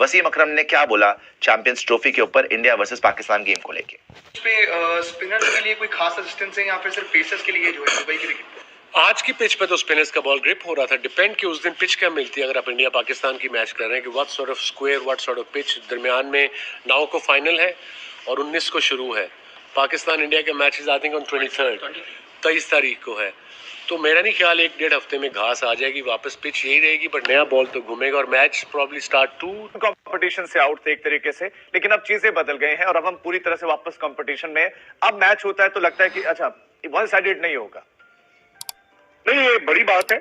वसीम अकरम ने क्या बोला चैंपियंस ट्रॉफी के ऊपर इंडिया वर्सेस पाकिस्तान गेम को लेके। स्पिनर्स के लिए कोई खास असिस्टेंस है या फिर सिर्फ पेसर्स के लिए जो है दुबई क्रिकेट? आज की पिच पे तो स्पिनर्स का बॉल ग्रिप हो रहा था। डिपेंड कि उस दिन पिच क्या मिलती है। अगर आप इंडिया पाकिस्तान की मैच कर रहे हैं कि what sort of square, what sort of pitch, दरमियान में 9 को फाइनल है और 19 को शुरू है। पाकिस्तान इंडिया के मैचेस आई थिंक ऑन 23 तारीख को है। तो मेरा नहीं ख्याल 1-1.5 हफ्ते में घास आ जाएगी, वापस पिच यही रहेगी, बट नया बॉल तो घूमेगा और मैच प्रॉब्ली स्टार्ट 2 कंपटीशन से आउट थे एक तरीके से, लेकिन अब चीजें बदल गए हैं और अब हम पूरी तरह से वापस कंपटीशन में। अब मैच होता है तो लगता है कि अच्छा वन साइडेड नहीं होगा। नहीं, ये बड़ी बात है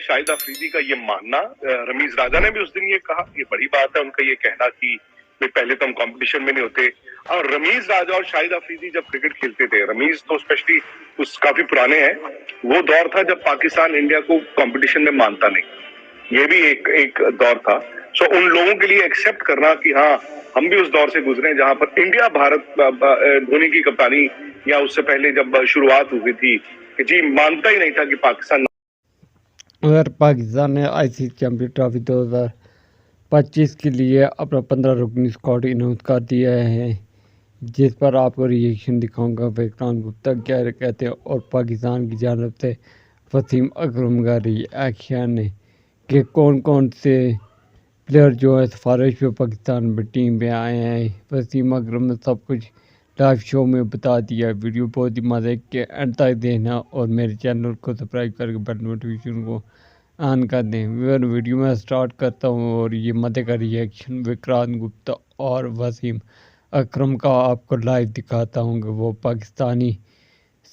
शाहिद अफरीदी का ये मानना। रमीज राजा ने भी उस दिन ये कहा, ये बड़ी बात है उनका ये कहना कि पहले तो हम कंपटीशन में नहीं होते। और रमीज राजा और शाहिद अफरीदी जब क्रिकेट खेलते थे, रमीज तो स्पेशली उस काफी पुराने हैं, वो दौर था जब पाकिस्तान इंडिया को कंपटीशन में मानता नहीं। ये भी एक दौर था। सो उन लोगों के लिए एक्सेप्ट करना कि हाँ हम भी उस दौर से गुजरे जहां पर इंडिया भारत धोनी की कप्तानी या उससे पहले जब शुरुआत हुई थी कि जी मानता ही नहीं था कि पाकिस्तान। अगर पाकिस्तान ने आईसीसी चैंपियन ट्रॉफी 2025 के लिए अपना 15 रुकनी स्क्वाड अनाउंस कर दिया है, जिस पर आपको रिएक्शन दिखाऊंगा। विक्रांत गुप्ता क्या कहते हैं और पाकिस्तान की जानब से वसीम अकरम का रिएक्शन है कि कौन कौन से प्लेयर जो है सिफारिश पे पाकिस्तान में टीम में आए हैं। वसीम अकरम ने सब कुछ लाइव शो में बता दिया। वीडियो बहुत ही मज़े के एंड तक देखना और मेरे चैनल को सब्सक्राइब करके बेल नोटिफिकेशन को ऑन कर दें। वीडियो में स्टार्ट करता हूँ और ये मज़े का रिएक्शन विक्रांत गुप्ता और वसीम अकरम का आपको लाइव दिखाता हूँ कि वो पाकिस्तानी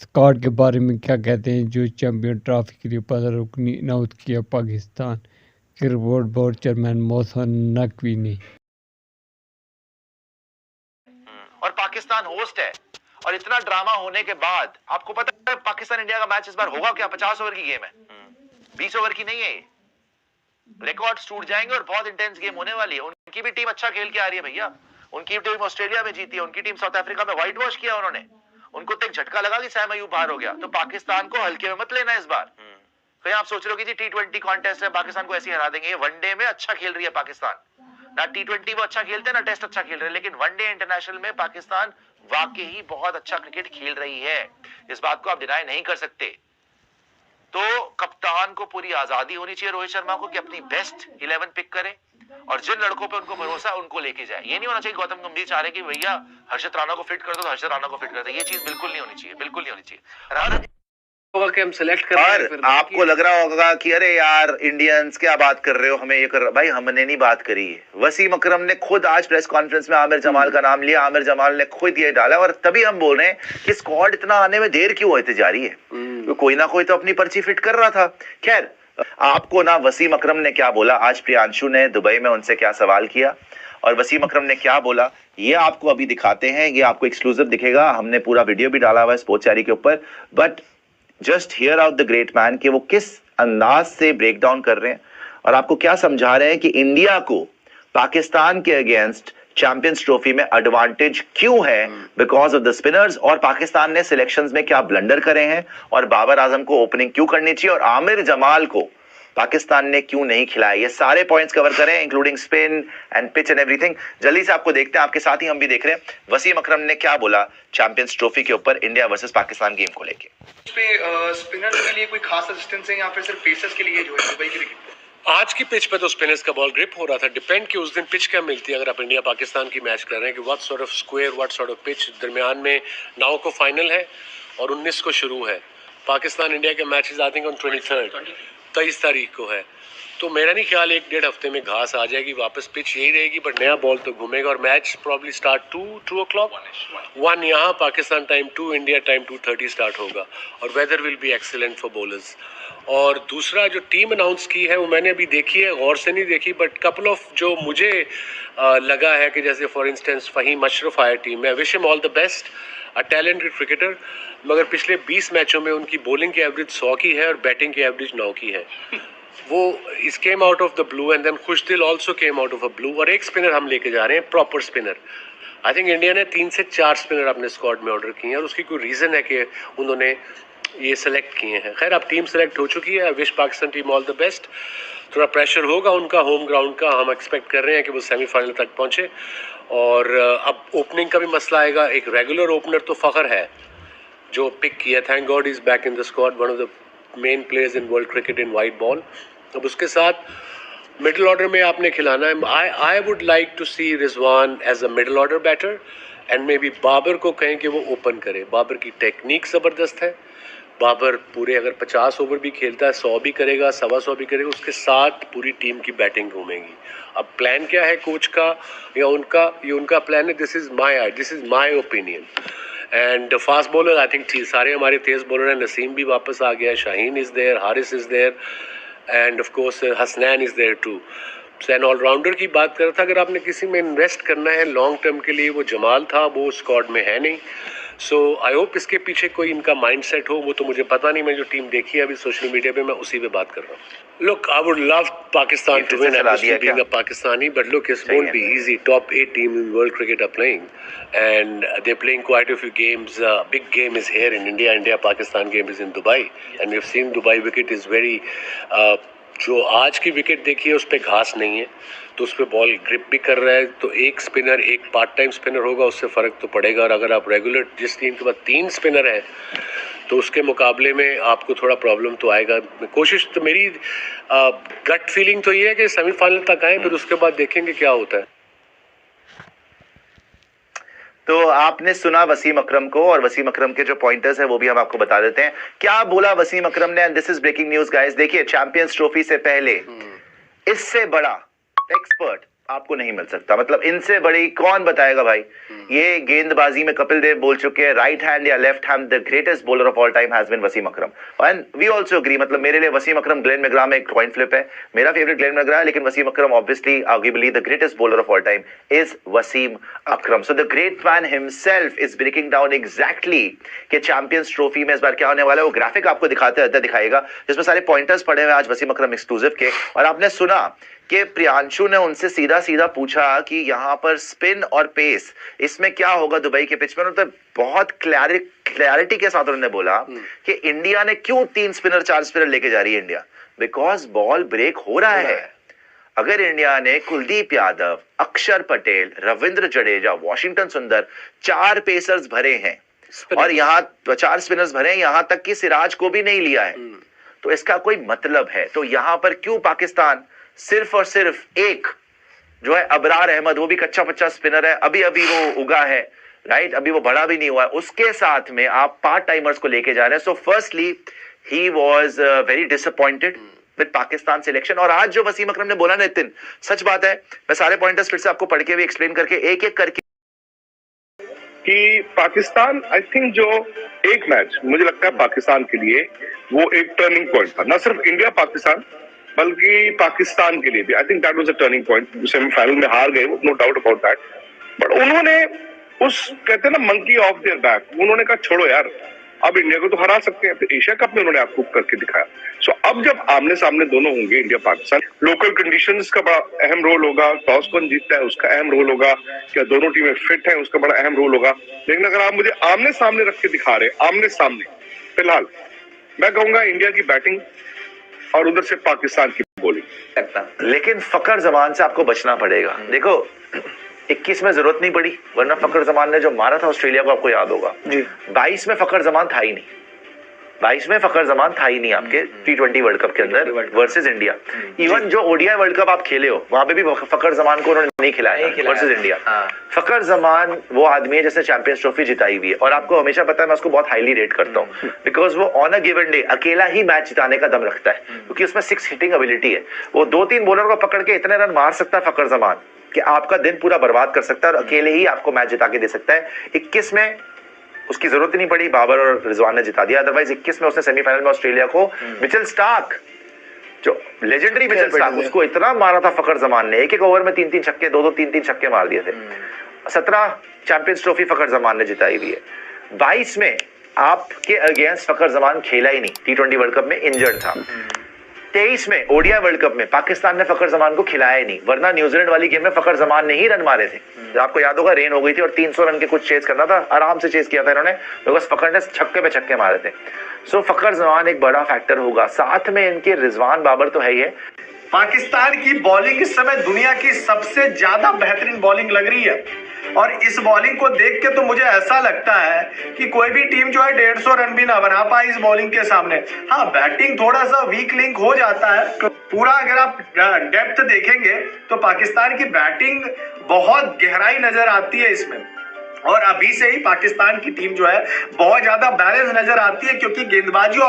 स्क्वाड के बारे में क्या कहते हैं जो चैम्पियन ट्रॉफी के लिए 15 रुकनी अनाउंस किया Pakistan cricket board chairman Mohsin Naqvi ने। और पाकिस्तान होस्ट है और इतना ड्रामा होने के बाद आपको पता है पाकिस्तान इंडिया का मैच इस बार होगा क्या? 50 ओवर की गेम है, 20 ओवर की नहीं है। रिकॉर्ड्स टूट जाएंगे और बहुत इंटेंस गेम होने वाली है। उनकी भी टीम अच्छा खेल के आ रही है भैया। उनकी टीम ऑस्ट्रेलिया में जीती है, उनकी टीम साउथ अफ्रीका में व्हाइट वॉश किया उन्होंने। उनको तो एक झटका लगा कि सैम अयूब बाहर हो गया। तो पाकिस्तान को हल्के में मत लेना इस बार। कहीं आप सोच रहे हो कि जी T20 कॉन्टेस्ट है, पाकिस्तान को ऐसे हरा देंगे। वनडे में अच्छा खेल रही है पाकिस्तान। ना T20 वो अच्छा खेलते हैं ना टेस्ट अच्छा खेल रहे हैं, लेकिन वनडे इंटरनेशनल में पाकिस्तान वाकई ही बहुत अच्छा क्रिकेट खेल रही है। इस बात को आप डिनाई नहीं कर सकते। तो कप्तान को पूरी आजादी होनी चाहिए रोहित शर्मा को कि अपनी बेस्ट 11 पिक करे और जिन लड़कों पे उनको भरोसा है उनको लेके जाए। ये नहीं होना चाहिए गौतम गंभीर चाह रहे कि भैया हर्षित राणा को फिट कर दो तो हर्षित राणा को फिट कर दो। ये चीज बिल्कुल नहीं होनी चाहिए, बिल्कुल नहीं होनी चाहिए। राणा होगा कि हम सेलेक्ट कर रहे हैं। आपको लग रहा होगा कि अरे यार इंडियंस क्या बात कर रहे हो, हमें ये कर। भाई हमने नहीं बात करी। वसीम अकरम ने खुद आज प्रेस कॉन्फ्रेंस में आमिर जमाल का नाम लिया। आमिर जमाल ने खुद ये डाला और तभी हम बोल रहे हैं कि स्क्वाड इतना आने में देर क्यों होती जा रही है। तो कोई ना कोई तो अपनी पर्ची फिट कर रहा था। खैर आपको ना वसीम अकरम ने क्या बोला, आज प्रियांशु ने दुबई में उनसे क्या सवाल किया और वसीम अकरम ने क्या बोला, ये आपको अभी दिखाते हैं। ये आपको एक्सक्लूसिव दिखेगा। हमने पूरा वीडियो भी डाला हुआ है स्पोर्ट्स चैनल के ऊपर। But just here out the great man कि वो किस अंदाज से ब्रेक डाउन कर रहे हैं और आपको क्या समझा रहे हैं कि इंडिया को पाकिस्तान के अगेंस्ट चैंपियंस ट्रॉफी में एडवांटेज क्यों है बिकॉज ऑफ द स्पिनर्स, और पाकिस्तान ने सिलेक्शंस में क्या ब्लंडर करे हैं और बाबर आजम को ओपनिंग क्यों करनी चाहिए और आमिर जमाल को पाकिस्तान ने क्यों नहीं खिलाया। ये सारे पॉइंट्स कवर करें including spin and pitch and everything. जल्दी से आपको देखते हैं, आपके साथ ही हम भी देख रहे हैं वसीम अकरम ने क्या बोला चैंपियंस ट्रॉफी के ऊपर इंडिया वर्सेस पाकिस्तान गेम को लेके। स्पिनर्स के लिए कोई खास असिस्टेंस है या फिर सिर्फ पेसर्स के लिए जो है दुबई क्रिकेट? आज की पिच पे तो स्पिनर्स का बॉल ग्रिप हो रहा था। डिपेंड कि उस दिन पिच क्या मिलती है। अगर आप इंडिया पाकिस्तान की मैच कर रहे हैं कि what sort of square, what sort of pitch, दरमियान में 9 को फाइनल है और 19 को शुरू है। पाकिस्तान इंडिया के मैचेस आई थिंक ऑन 23 तारीख को है। तो मेरा नहीं ख्याल 1-1.5 हफ्ते में घास आ जाएगी, वापस पिच यही रहेगी, बट नया बॉल तो घूमेगा और मैच प्रॉब्ली स्टार्ट 2 o'clock 1 यहाँ Pakistan time, 2 India time 2:30 start होगा और weather will be excellent for bowlers. और दूसरा जो टीम अनाउंस की है वो मैंने अभी देखी है, गौर से नहीं देखी, बट कपल ऑफ जो मुझे लगा है कि जैसे फॉर इंस्टेंस फ़हीम अशरफ आया टीम में। Wish him all the best, a talented cricketer, मगर पिछले 20 मैचों में उनकी बॉलिंग की एवरेज 100 की है और बैटिंग की एवरेज 9 की है। वो इस came out of the blue and then Khushdil also came out of a blue. और एक स्पिनर हम लेके जा रहे हैं, proper spinner. I think India ने 3 से 4 स्पिनर अपने स्क्वाड में ऑर्डर किए हैं और उसकी कोई रीज़न है कि उन्होंने ये सेलेक्ट किए हैं। खैर अब टीम सेलेक्ट हो चुकी है, wish Pakistan team all the best. थोड़ा प्रेशर होगा उनका होम ग्राउंड का, हम एक्सपेक्ट कर रहे हैं कि वो सेमीफाइनल तक पहुंचे। और अब ओपनिंग का भी मसला आएगा। एक रेगुलर ओपनर तो फ़खर है जो पिक किया, thank God is back in the squad, one of the main players in world cricket in white ball. अब उसके साथ मिडिल ऑर्डर में आपने खिलाना है। I would like to see Rizwan as a middle order batter and maybe Babar को कहें कि वो ओपन करे। बाबर की टेक्निक ज़बरदस्त है। बाबर पूरे अगर 50 ओवर भी खेलता है, 100 भी करेगा, 125 भी करेगा, उसके साथ पूरी टीम की बैटिंग घूमेगी। अब प्लान क्या है कोच का या उनका, ये उनका प्लान है। This is my opinion. And fast bowler I think सारे हमारे तेज़ बॉलर हैं। नसीम भी वापस आ गया, Shaheen is there, Haris is there and of course Hasnain is there too. सैन ऑलराउंडर की बात कर रहा था, अगर आपने किसी में इन्वेस्ट करना है लॉन्ग टर्म के लिए, वो जमाल था, वो स्क्वाड में है नहीं। सो आई होप इसके पीछे कोई इनका माइंडसेट हो, वो तो मुझे पता नहीं। मैं जो टीम देखी है अभी सोशल मीडिया पे, मैं उसी पे बात कर रहा हूँ। Look I would love Pakistan to win, being a Pakistani, but look it's won't be easy. Top 8 team in world cricket are playing and they're playing quite a few games. Big game is here in India. India-Pakistan game is in Dubai, and we've seen Dubai wicket is very जो आज की wicket देखी है उस पर घास नहीं है, तो उस पर बॉल ग्रिप भी कर रहा है। तो एक स्पिनर, एक पार्ट टाइम स्पिनर होगा, उससे फ़र्क तो पड़ेगा। और अगर आप रेगुलर जिस टीम के बाद 3 स्पिनर हैं तो उसके मुकाबले में आपको थोड़ा प्रॉब्लम तो आएगा। कोशिश तो मेरी गट फीलिंग तो ये है कि सेमीफाइनल तक आए, फिर उसके बाद देखेंगे क्या होता है। तो आपने सुना वसीम अकरम को, और वसीम अकरम के जो पॉइंटर्स है वो भी हम आपको बता देते हैं। क्या बोला वसीम अकरम ने, and this is breaking news guys. देखिए, चैंपियंस ट्रॉफी से पहले इससे बड़ा एक्सपर्ट आपको नहीं मिल सकता। मतलब इनसे बड़ी कौन बताएगा भाई। ये गेंदबाजी में कपिल देव बोल चुके हैं, राइट हैंड या left hand the greatest bowler of all time has been Wasim Akram. And we also agree, मतलब मेरे लिए वसीम अकरम ग्लेन मैकग्रा में एक कॉइन फ्लिप है। मेरा फेवरेट ग्लेन मैकग्रा है, लेकिन Wasim Akram obviously arguably the greatest bowler of all time is Wasim Akram. So the great man himself is breaking down exactly कि चैंपियंस ट्रॉफी में इस बार क्या होने वाला है। वो ग्राफिक आपको दिखाएगा जिसमें सारे पॉइंटर्स पड़े हुए आज वसीम अकरम एक्सक्लूसिव के। और आपने सुना कि प्रियांशु ने उनसे सीधा पूछा कि यहाँ पर स्पिन और पेस इसमें क्या होगा दुबई के पिच में। उन्होंने बहुत क्लैरिटी के साथ उन्होंने बोला कि इंडिया ने क्यों 3 स्पिनर 4 स्पिनर लेके जा रही है इंडिया, बिकॉज बॉल ब्रेक हो रहा है। अगर इंडिया ने कुलदीप यादव, अक्षर पटेल, रविंद्र जडेजा, वॉशिंगटन सुंदर 4 पेसर्स भरे हैं और यहाँ 4 स्पिनर्स भरे हैं, यहाँ तक कि सिराज को भी नहीं लिया है, तो इसका कोई मतलब है। तो यहाँ पर क्यों पाकिस्तान सिर्फ और सिर्फ एक जो है अबरार अहमद, वो भी कच्चा पच्चा स्पिनर है, अभी वो उगा है, राइट, अभी वो बड़ा भी नहीं हुआ है, उसके साथ में आप पार्ट टाइमर्स को लेके जा रहे हैं। So firstly he was very disappointed with Pakistan selection. और आज जो वसीम अकरम ने बोला नितिन, सच बात है। मैं सारे पॉइंटर्स फिर से आपको पढ़ के भी एक्सप्लेन करके एक एक करके कि पाकिस्तान, आई थिंक जो एक मैच मुझे लगता है पाकिस्तान के लिए वो एक टर्निंग पॉइंट था, ना सिर्फ इंडिया पाकिस्तान बल्कि पाकिस्तान के लिए भी। I think that was a turning point. Semifinal में हार गए, no doubt about that, but उन्होंने उस कहते हैं ना मंकी ऑफ देयर बैक, उन्होंने कहा छोड़ो यार, अब इंडिया को तो हरा सकते हैं। तो एशिया कप में उन्होंने आपको करके दिखाया। सो अब जब आमने सामने दोनों होंगे इंडिया पाकिस्तान, लोकल कंडीशंस का बड़ा अहम रोल होगा, टॉस कौन जीतता है उसका अहम रोल होगा, क्या दोनों टीमें फिट हैं उसका बड़ा अहम रोल होगा। लेकिन अगर आप मुझे आमने सामने रख के दिखा रहे, आमने सामने, फिलहाल मैं कहूंगा इंडिया की बैटिंग और उधर से पाकिस्तान की बॉलिंग। लेकिन फकर जमान से आपको बचना पड़ेगा। देखो 21 में जरूरत नहीं पड़ी, वरना फकर जमान ने जो मारा था ऑस्ट्रेलिया को आपको याद होगा। 22 में फकर जमान था ही नहीं, 22 में फकर जमान था ही नहीं आपके T20 वर्ल्ड कप के अंदर वर्सेस इंडिया। इवन जो ओडीआई वर्ल्ड कप आप खेले हो वहां पे भी फकर जमान को उन्होंने नहीं खिलाया वर्सेस इंडिया। फकर जमान वो आदमी है जिसने चैंपियंस ट्रॉफी जिताई हुई है, और आपको हमेशा पता है मैं उसको बहुत हाईली रेट करता हूँ, बिकॉज वो ऑन अ गिवन डे अकेला ही मैच जिताने का दम रखता है, क्योंकि उसमें 6 हिटिंग एबिलिटी है। वो 2-3 बॉलर को पकड़ के इतने रन मार सकता है फकर जमान कि आपका दिन पूरा बर्बाद कर सकता है, और अकेले ही आपको मैच जिता के दे सकता है। 21 में उसकी जरूरत ही नहीं पड़ी, बाबर और रिजवान ने जिता दिया। अदरवाइज 21 में उसने सेमीफाइनल में ऑस्ट्रेलिया को, मिचेल स्टार्क जो लेजेंडरी मिचेल स्टार्क, उसको इतना मारा था फकर जमान ने, एक ओवर में 3-3 छक्के, 2-2 3-3 छक्के मार दिए थे। 17 चैंपियंस ट्रॉफी फकर जमान ने जिताई हुई है। 22 में आपके अगेंस्ट फकर जमान खेला ही नहीं, T20 वर्ल्ड कप में इंजर्ड था। 2023 में ओडीआई वर्ल्ड कप में पाकिस्तान ने फखर जमान को खिलाया ही नहीं, वरना न्यूजीलैंड वाली गेम में फखर जमान ने ही रन मारे थे। आपको याद होगा रेन हो गई थी और 300 रन के कुछ चेस करना था, आराम से चेस किया था इन्होंने, बिकॉज फखर ने छक्के पे छक्के मारे थे। सो फखर जमान एक बड़ा फैक्टर होगा, साथ में इनके रिजवान बाबर तो है ही है। पाकिस्तान की बॉलिंग इस समय दुनिया की सबसे ज्यादा बेहतरीन बॉलिंग लग रही है, और इस बॉलिंग को देख के तो मुझे ऐसा लगता है कि कोई भी टीम जो है 150 रन भी ना बना पाए इस बॉलिंग के सामने। हाँ, बैटिंग थोड़ा सा वीक लिंक हो जाता है, पूरा अगर आप डेप्थ देखेंगे तो पाकिस्तान की बैटिंग बहुत गहराई नजर आती है इसमें, और अभी से ही पाकिस्तान की टीम जो है बहुत ज्यादा बैलेंस नजर आती है, क्योंकि गेंदबाजी